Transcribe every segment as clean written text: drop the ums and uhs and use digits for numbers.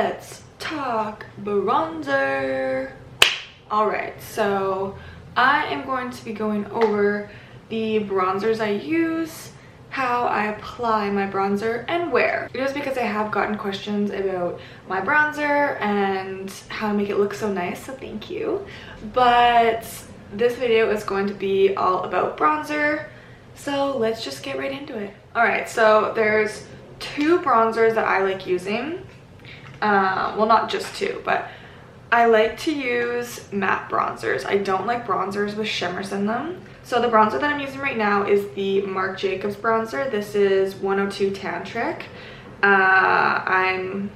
let's talk bronzer. Alright, so I am going to be going over the bronzers I use, how I apply my bronzer, and where. It is because I have gotten questions about my bronzer and how to make it look so nice, so thank you. But this video is going to be all about bronzer, so let's just get right into it. Alright, so there's two bronzers that I like using. Well, not just two, but I like to use matte bronzers. I don't like bronzers with shimmers in them. So the bronzer that I'm using right now is the Marc Jacobs bronzer. This is 102 Tantric. I'm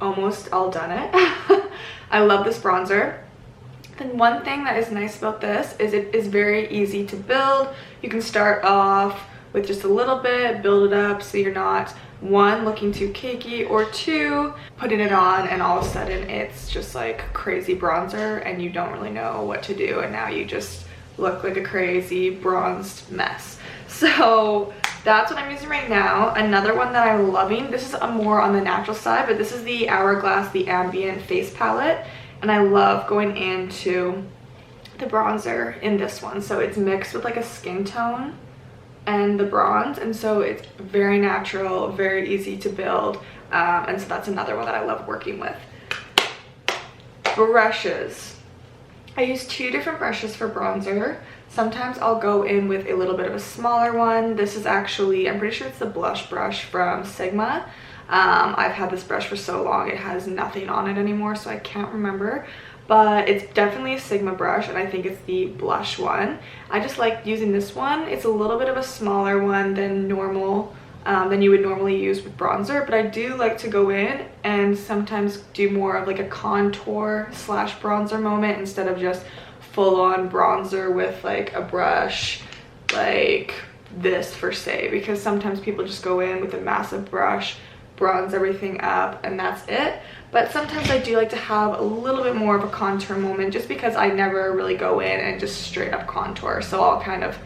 almost all done it. I love this bronzer. And one thing that is nice about this is it is very easy to build. You can start off with just a little bit, build it up so you're not, one, looking too cakey, or two, putting it on and all of a sudden it's just like crazy bronzer and you don't really know what to do, and now you just look like a crazy bronzed mess. So that's what I'm using right now. Another one that I'm loving, this is a more on the natural side, but this is the Hourglass the Ambient face palette, and I love going into the bronzer in this one. So it's mixed with like a skin tone and the bronze, and so it's very natural, very easy to build, and so that's another one that I love working with. Brushes. I use two different brushes for bronzer. Sometimes I'll go in with a little bit of a smaller one. This is actually, I'm pretty sure it's the blush brush from Sigma. I've had this brush for so long, it has nothing on it anymore, so I can't remember. But it's definitely a Sigma brush, and I think it's the blush one. I just like using this one. It's a little bit of a smaller one than normal, than you would normally use with bronzer, but I do like to go in and sometimes do more of like a contour slash bronzer moment instead of just full-on bronzer with like a brush like this per se, because sometimes people just go in with a massive brush, bronze everything up, and that's it. But sometimes I do like to have a little bit more of a contour moment, just because I never really go in and just straight up contour, so I'll kind of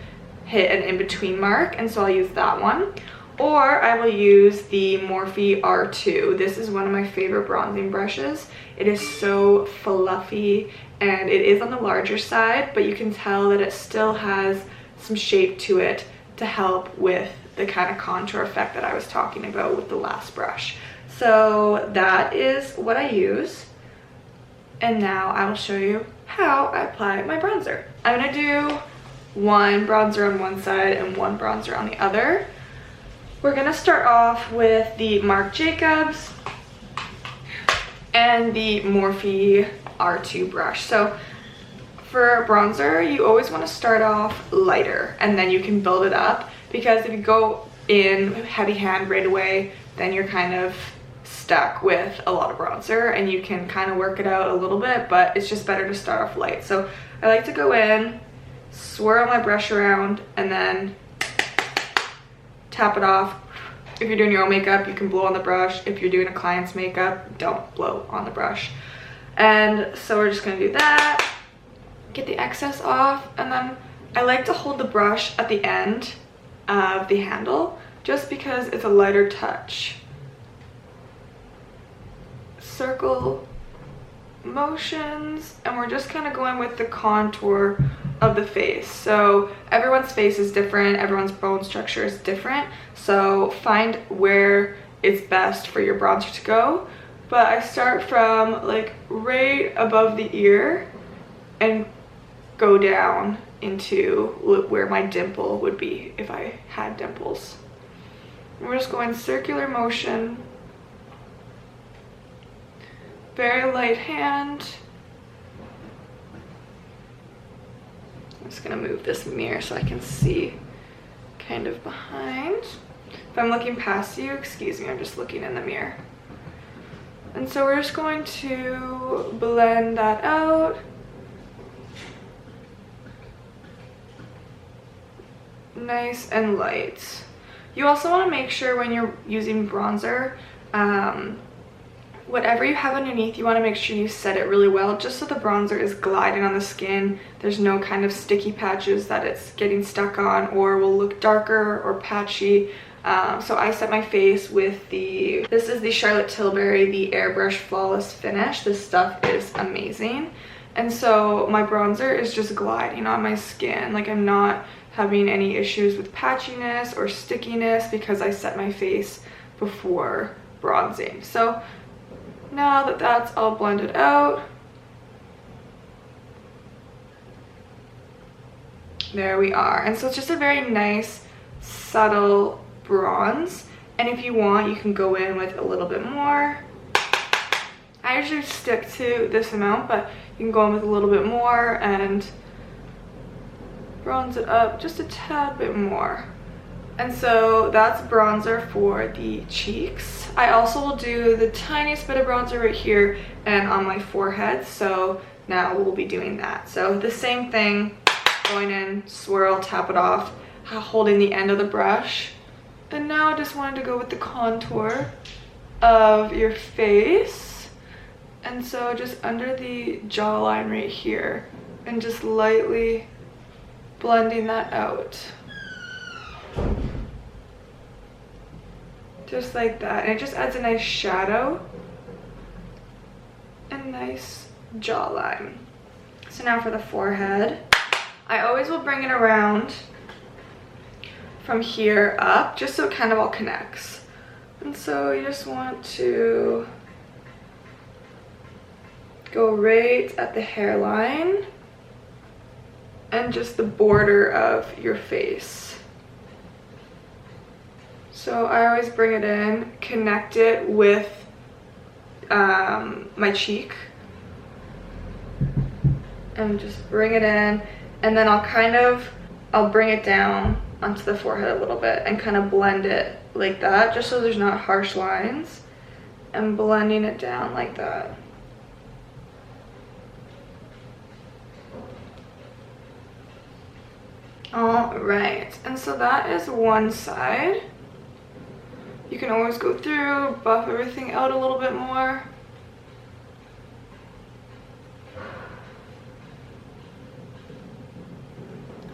hit an in-between mark, and so I'll use that one. Or I will use the Morphe R2. This is one of my favorite bronzing brushes. It is so fluffy, and it is on the larger side, but you can tell that it still has some shape to it to help with the kind of contour effect that I was talking about with the last brush. So that is what I use, and now I will show you how I apply my bronzer. I'm gonna do one bronzer on one side and one bronzer on the other. We're gonna start off with the Marc Jacobs and the Morphe R2 brush. So for bronzer, you always want to start off lighter and then you can build it up, because if you go in heavy hand right away, then you're kind of stuck with a lot of bronzer and you can kind of work it out a little bit, but it's just better to start off light. So I like to go in, swirl my brush around, and then tap it off. If you're doing your own makeup, you can blow on the brush. If you're doing a client's makeup, don't blow on the brush. And so we're just gonna do that, get the excess off, and then I like to hold the brush at the end of the handle just because it's a lighter touch. Circle motions, and we're just kind of going with the contour of the face. So everyone's face is different, everyone's bone structure is different, so find where it's best for your bronzer to go. But I start from like right above the ear and go down into where my dimple would be if I had dimples. And we're just going circular motion, very light hand. I'm just gonna move this mirror so I can see kind of behind. If I'm looking past you, excuse me, I'm just looking in the mirror. And so we're just going to blend that out. Nice and light. You also want to make sure when you're using bronzer, whatever you have underneath, you want to make sure you set it really well, just so the bronzer is gliding on the skin. There's no kind of sticky patches that it's getting stuck on or will look darker or patchy. So I set my face with this is the Charlotte Tilbury, the Airbrush Flawless Finish. This stuff is amazing. And so my bronzer is just gliding on my skin. Like, I'm not having any issues with patchiness or stickiness because I set my face before bronzing. So now that that's all blended out, there we are. And so it's just a very nice, subtle bronze. And if you want, you can go in with a little bit more. I usually stick to this amount, but you can go in with a little bit more and bronze it up just a tad bit more. And so that's bronzer for the cheeks. I also will do the tiniest bit of bronzer right here and on my forehead. So now we'll be doing that. So the same thing, going in, swirl, tap it off, holding the end of the brush. And now I just wanted to go with the contour of your face. And so just under the jawline right here, and just lightly blending that out. Just like that. And it just adds a nice shadow and nice jawline. So now for the forehead, I always will bring it around from here up, just so it kind of all connects. And so you just want to go right at the hairline and just the border of your face. So I always bring it in, connect it with my cheek, and just bring it in, and then I'll bring it down onto the forehead a little bit and kind of blend it like that, just so there's not harsh lines, and blending it down like that. All right, and so that is one side. You can always go through, buff everything out a little bit more.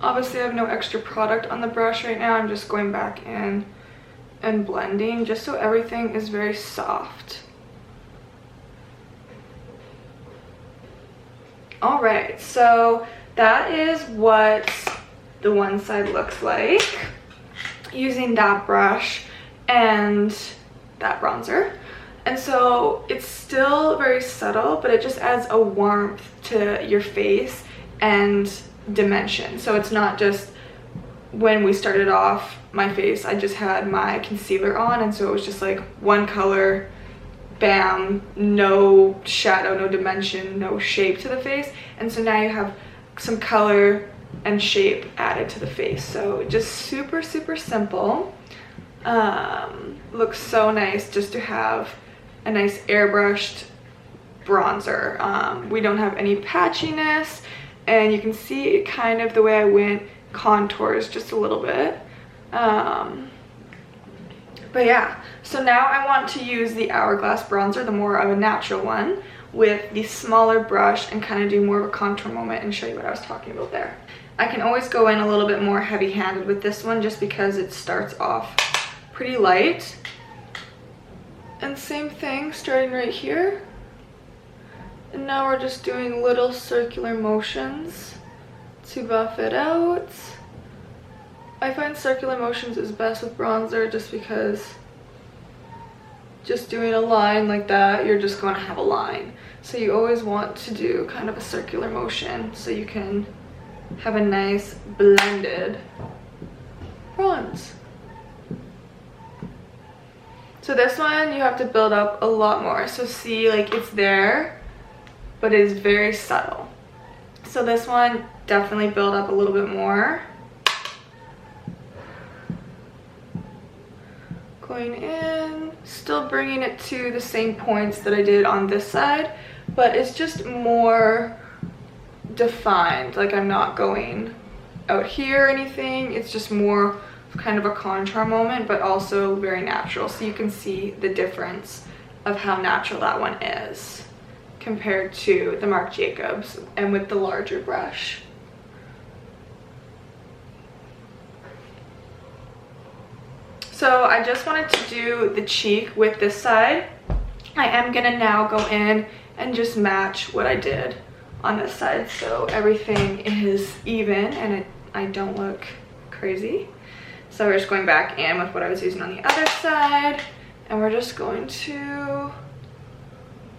Obviously I have no extra product on the brush right now. I'm just going back in and blending just so everything is very soft. All right, so that is what the one side looks like using that brush and that bronzer. And so it's still very subtle, but it just adds a warmth to your face and dimension. So it's not just, when we started off my face, I just had my concealer on, and so it was just like one color, bam, no shadow, no dimension, no shape to the face. And so now you have some color and shape added to the face. So just super simple. Looks so nice just to have a nice airbrushed bronzer. We don't have any patchiness, and you can see kind of the way I went contours just a little bit. But yeah, so now I want to use the Hourglass bronzer, the more of a natural one, with the smaller brush and kind of do more of a contour moment and show you what I was talking about there. I can always go in a little bit more heavy-handed with this one just because it starts off pretty light. And same thing, starting right here. And now we're just doing little circular motions to buff it out. I find circular motions is best with bronzer just because just doing a line like that, you're just going to have a line. So you always want to do kind of a circular motion so you can have a nice blended bronze. So this one you have to build up a lot more. So see, like, it's there, but it is very subtle. So this one, definitely build up a little bit more. Going in, still bringing it to the same points that I did on this side, but it's just more defined. Like, I'm not going out here or anything. It's just more kind of a contour moment, but also very natural. So you can see the difference of how natural that one is compared to the Marc Jacobs and with the larger brush. So I just wanted to do the cheek with this side. I am gonna now go in and just match what I did on this side so everything is even and I don't look crazy. So we're just going back in with what I was using on the other side, and we're just going to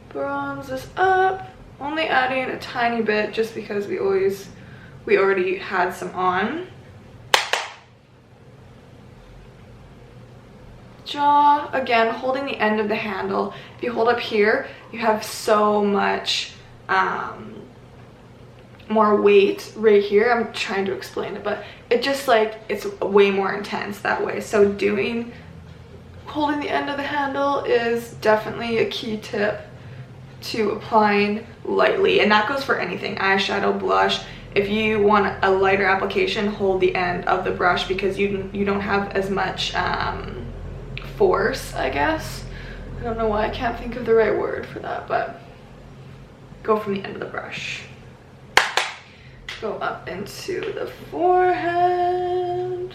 bronze this up, only adding a tiny bit just because we already had some on. Jaw, again, holding the end of the handle. If you hold up here, you have so much more weight right here. I'm trying to explain it, but it just like, it's way more intense that way. So holding the end of the handle is definitely a key tip to applying lightly, and that goes for anything, eyeshadow, blush. If you want a lighter application, hold the end of the brush because you don't have as much force, I guess. I don't know why I can't think of the right word for that, but go from the end of the brush. Go up into the forehead.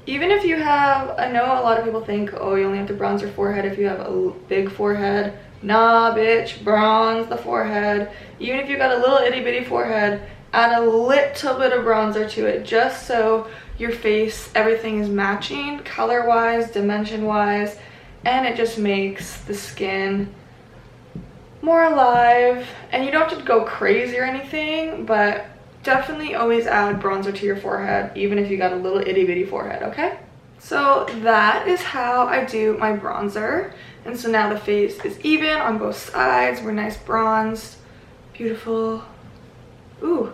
Even if you have, I know a lot of people think, oh, you only have to bronze your forehead if you have a big forehead. Nah, bitch, bronze the forehead. Even if you got a little itty bitty forehead, add a little bit of bronzer to it just so your face, everything is matching color wise, dimension wise, and it just makes the skin more alive. And you don't have to go crazy or anything, but definitely always add bronzer to your forehead even if you got a little itty bitty forehead, okay? So that is how I do my bronzer. And so now the face is even on both sides. We're nice bronzed, beautiful. Ooh,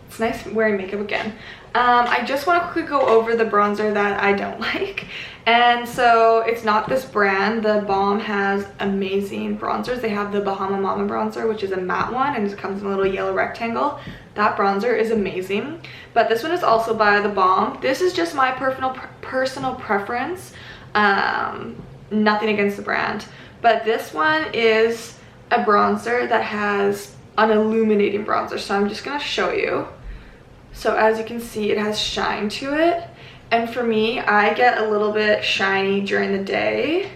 it's nice wearing makeup again. I just want to quickly go over the bronzer that I don't like. And so it's not this brand. The Balm has amazing bronzers. They have the Bahama Mama bronzer, which is a matte one, and it comes in a little yellow rectangle. That bronzer is amazing. But this one is also by the Balm. This is just my personal preference. Nothing against the brand. But this one is a bronzer that has an illuminating bronzer. So I'm just going to show you. So as you can see, it has shine to it. And for me, I get a little bit shiny during the day.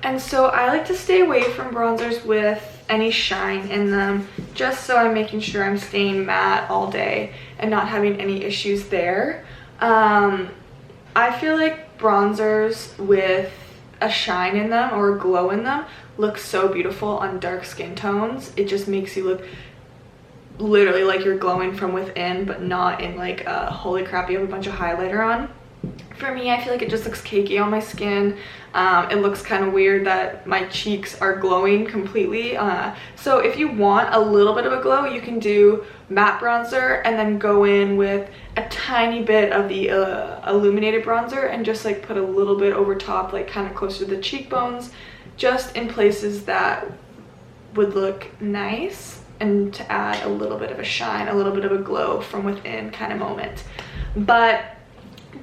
And so I like to stay away from bronzers with any shine in them, just so I'm making sure I'm staying matte all day and not having any issues there. I feel like bronzers with a shine in them or a glow in them look so beautiful on dark skin tones. It just makes you look literally like you're glowing from within, but not in like a holy crap you have a bunch of highlighter on. For me, I feel like it just looks cakey on my skin. It looks kind of weird that my cheeks are glowing completely. So if you want a little bit of a glow, you can do matte bronzer and then go in with a tiny bit of the illuminated bronzer and just like put a little bit over top, like kind of closer to the cheekbones, just in places that would look nice, and to add a little bit of a shine, a little bit of a glow from within kind of moment. But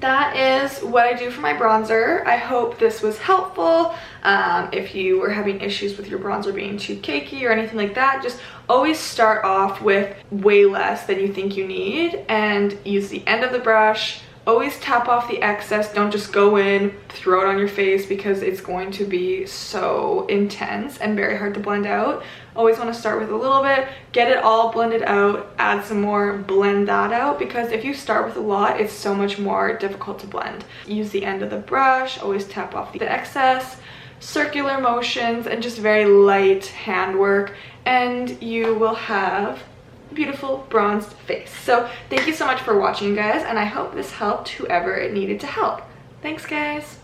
that is what I do for my bronzer. I hope this was helpful. If you were having issues with your bronzer being too cakey or anything like that, just always start off with way less than you think you need and use the end of the brush. Always tap off the excess. Don't just go in, throw it on your face, because it's going to be so intense and very hard to blend out. Always want to start with a little bit, get it all blended out, add some more, blend that out, because if you start with a lot, it's so much more difficult to blend. Use the end of the brush, always tap off the excess, circular motions, and just very light handwork, and you will have beautiful bronzed face. So thank you so much for watching, guys, and I hope this helped whoever it needed to help. Thanks, guys.